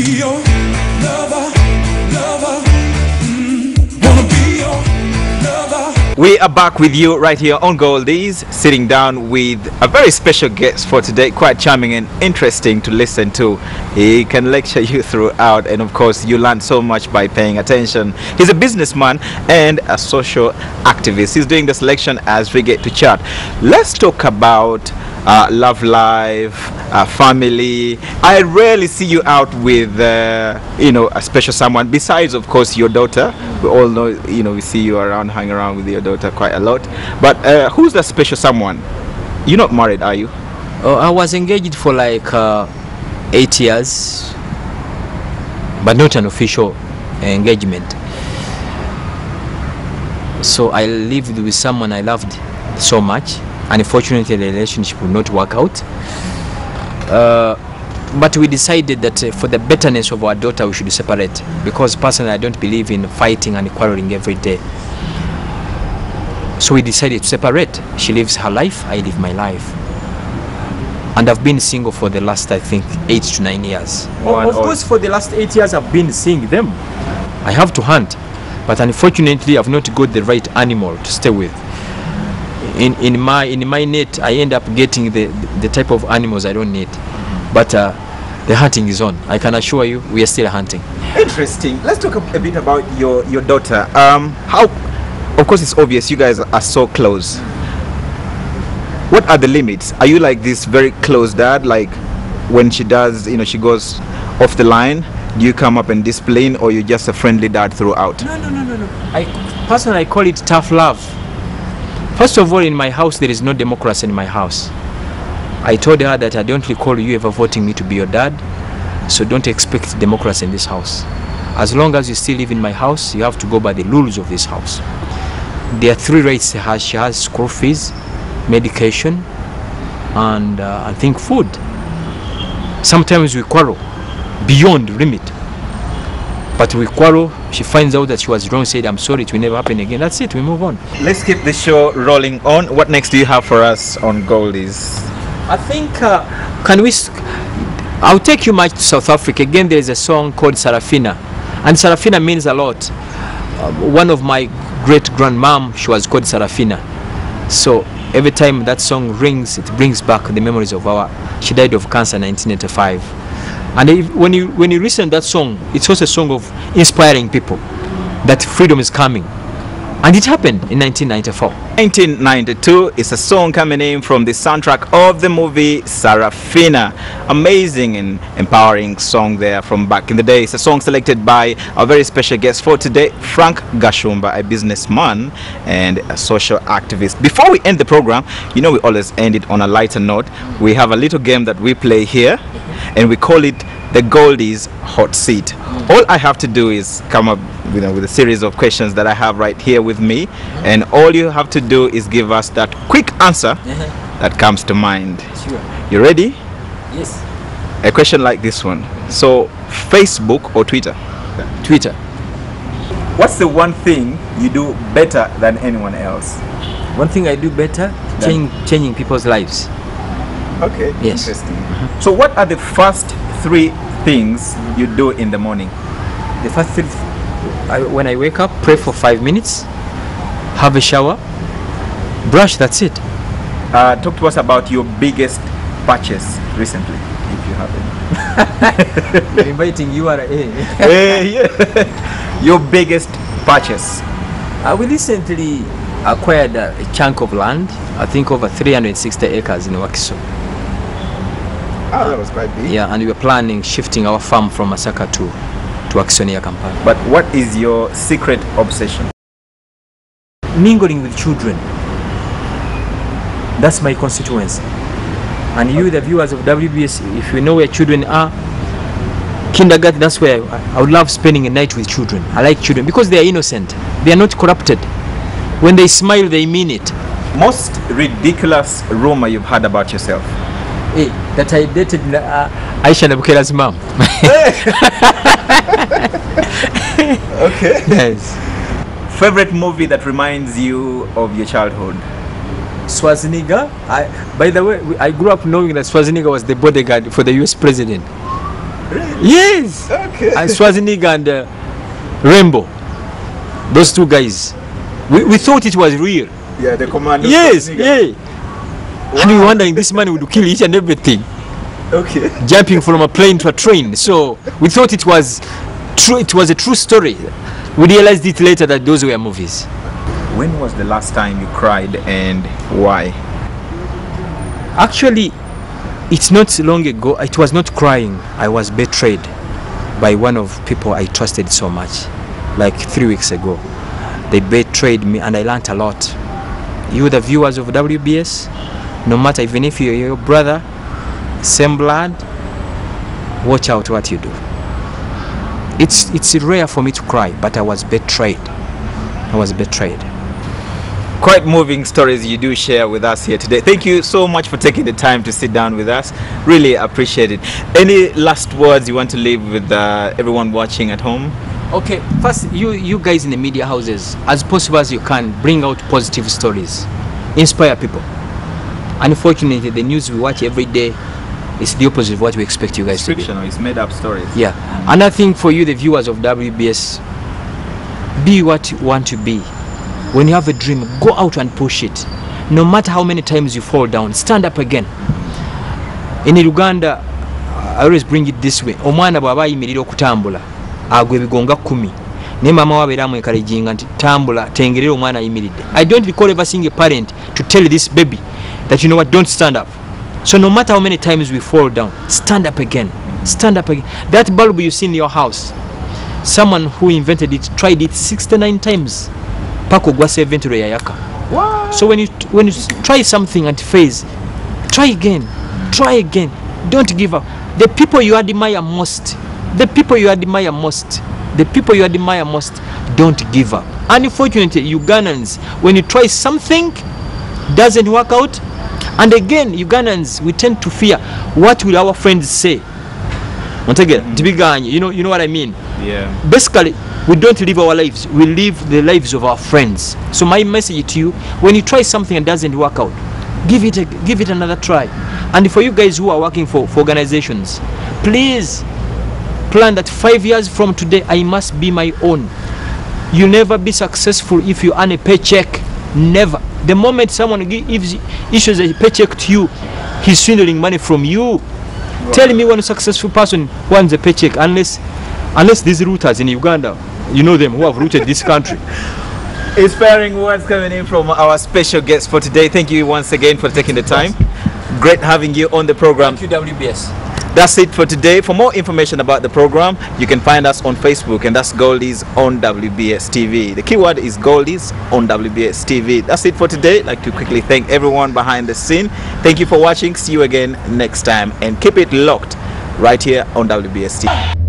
be your lover, lover. Wanna be your lover. We are back with you right here on Goldies, sitting down with a very special guest for today, quite charming and interesting to listen to. He can lecture you throughout, and of course you learn so much by paying attention. He's a businessman and a social activist. He's doing the selection as we get to chat. Let's talk about love life, family. I rarely see you out with a special someone besides, of course, your daughter. We all know, we see you around, hang around with your daughter quite a lot. But who's that special someone? You're not married, are you? Oh, I was engaged for like 8 years, but not an official engagement. So I lived with someone I loved so much. Unfortunately, the relationship will not work out. But we decided that for the betterness of our daughter, we should separate. Because personally, I don't believe in fighting and quarreling every day. So we decided to separate. She lives her life, I live my life. And I've been single for the last, I think, 8 to 9 years. Of course, for the last 8 years, I've been seeing them. I have to hunt. But unfortunately, I've not got the right animal to stay with. In my net, I end up getting the type of animals I don't need. But the hunting is on. I can assure you, we are still hunting. Interesting. Let's talk a bit about your daughter. How, of course, it's obvious you guys are so close. What are the limits? Are you like this very close dad? Like when she does, she goes off the line, do you come up and discipline, or you're just a friendly dad throughout? No. Personally, I call it tough love. First of all, in my house, there is no democracy in my house. I told her that I don't recall you ever voting me to be your dad, so don't expect democracy in this house. As long as you still live in my house, you have to go by the rules of this house. There are 3 rights she has. She has school fees, medication, and I think food. Sometimes we quarrel beyond limit. But we quarrel, she finds out that she was wrong, said, I'm sorry, it will never happen again. That's it, we move on. Let's keep the show rolling on. What next do you have for us on Goldies? I think, I'll take you much to South Africa. Again, there's a song called Sarafina. And Sarafina means a lot. One of my great-grandmom, she was called Sarafina. So every time that song rings, it brings back the memories of she died of cancer in 1985. And when you listen to that song, it's also a song of inspiring people that freedom is coming. And it happened in 1994. 1992 is a song coming in from the soundtrack of the movie Sarafina. Amazing and empowering song there from back in the day. It's a song selected by our very special guest for today, Frank GASHUMBA, a businessman and a social activist. Before we end the program, we always end it on a lighter note. We have a little game that we play here, and we call it the Goldies Hot Seat. All I have to do is come up with a series of questions that I have right here with me, and all you have to do is give us that quick answer that comes to mind. Sure. You ready? Yes. A question like this one. So, Facebook or Twitter? Twitter. What's the one thing you do better than anyone else? One thing I do better, changing people's lives. Okay, yes. Interesting. So what are the first 3 things you do in the morning? The first 3, when I wake up, pray for 5 minutes, have a shower, brush, that's it. Talk to us about your biggest purchase recently, if you have You're inviting URA. Yeah. Your biggest purchase? We recently acquired a chunk of land, I think over 360 acres in Wakiso. Oh, that was quite big. Yeah, and we were planning shifting our farm from Masaka to Wakiso near Kampala. But what is your secret obsession? Mingling with children. That's my constituency. And you, the viewers of WBS, if you know where children are, kindergarten, that's where I would love spending a night with children. I like children because they are innocent. They are not corrupted. When they smile, they mean it. Most ridiculous rumor you've heard about yourself? That I dated Aisha Nabukela's mom. Okay. Yes. Favorite movie that reminds you of your childhood? Schwarzenegger. By the way, I grew up knowing that Schwarzenegger was the bodyguard for the US president. Yes. Okay. And Schwarzenegger and Rainbow. Those two guys. We thought it was real. Yeah, the commander. Yes, yeah. And we were wondering this man would kill each and everything. Okay. Jumping from a plane to a train. So we thought it was true. It was a true story. We realized it later that those were movies. When was the last time you cried and why? Actually, it's not long ago. It was not crying. I was betrayed by one of people I trusted so much. Like 3 weeks ago, they betrayed me, and I learned a lot. You, the viewers of WBS, no matter even if you're your brother, same blood, watch out what you do. It's rare for me to cry, but I was betrayed. I was betrayed. Quite moving stories you do share with us here today. Thank you so much for taking the time to sit down with us. Really appreciate it. Any last words you want to leave with everyone watching at home? Okay, first, you guys in the media houses, as possible as you can, bring out positive stories, inspire people. Unfortunately, the news we watch every day is the opposite of what we expect you guys to be. Fictional, it's made up stories. Yeah. Another thing for you, the viewers of WBS, be what you want to be. When you have a dream, go out and push it. No matter how many times you fall down, stand up again. In Uganda, I always bring it this way. Omwana bw'aba ayimirira okutambula agwa ebigonga 10 ne mama wabeera amwekalejinga nti tambula tengerera omwana ayimiridde. I don't recall ever seeing a parent to tell this baby that, you know what, don't stand up. So no matter how many times we fall down, stand up again. Stand up again. That bulb you see in your house, someone who invented it tried it 69 times. Pako gwa 70 yayaka. Wow. So when you try something and fails, try again. Try again. Don't give up. The people you admire most, the people you admire most, the people you admire most, don't give up. Unfortunately, Ugandans, when you try something, doesn't work out, and again, Ugandans, we tend to fear what will our friends say. You know what I mean? Yeah. Basically, we don't live our lives, we live the lives of our friends. So my message to you, when you try something and doesn't work out, give it another try. And for you guys who are working for organizations, please plan that 5 years from today I must be my own. You'll never be successful if you earn a paycheck. Never. The moment someone issues a paycheck to you, he's swindling money from you. Wow. Tell me one successful person wants a paycheck, unless these rooters in Uganda, you know them, who have rooted this country. Inspiring words coming in from our special guest for today. Thank you once again for taking the time. Great having you on the program. Thank you, WBS. That's it for today. For more information about the program, you can find us on Facebook, and that's Goldies on WBS TV. The keyword is Goldies on WBS TV. That's it for today. I'd like to quickly thank everyone behind the scene. Thank you for watching. See you again next time, and keep it locked right here on WBS TV.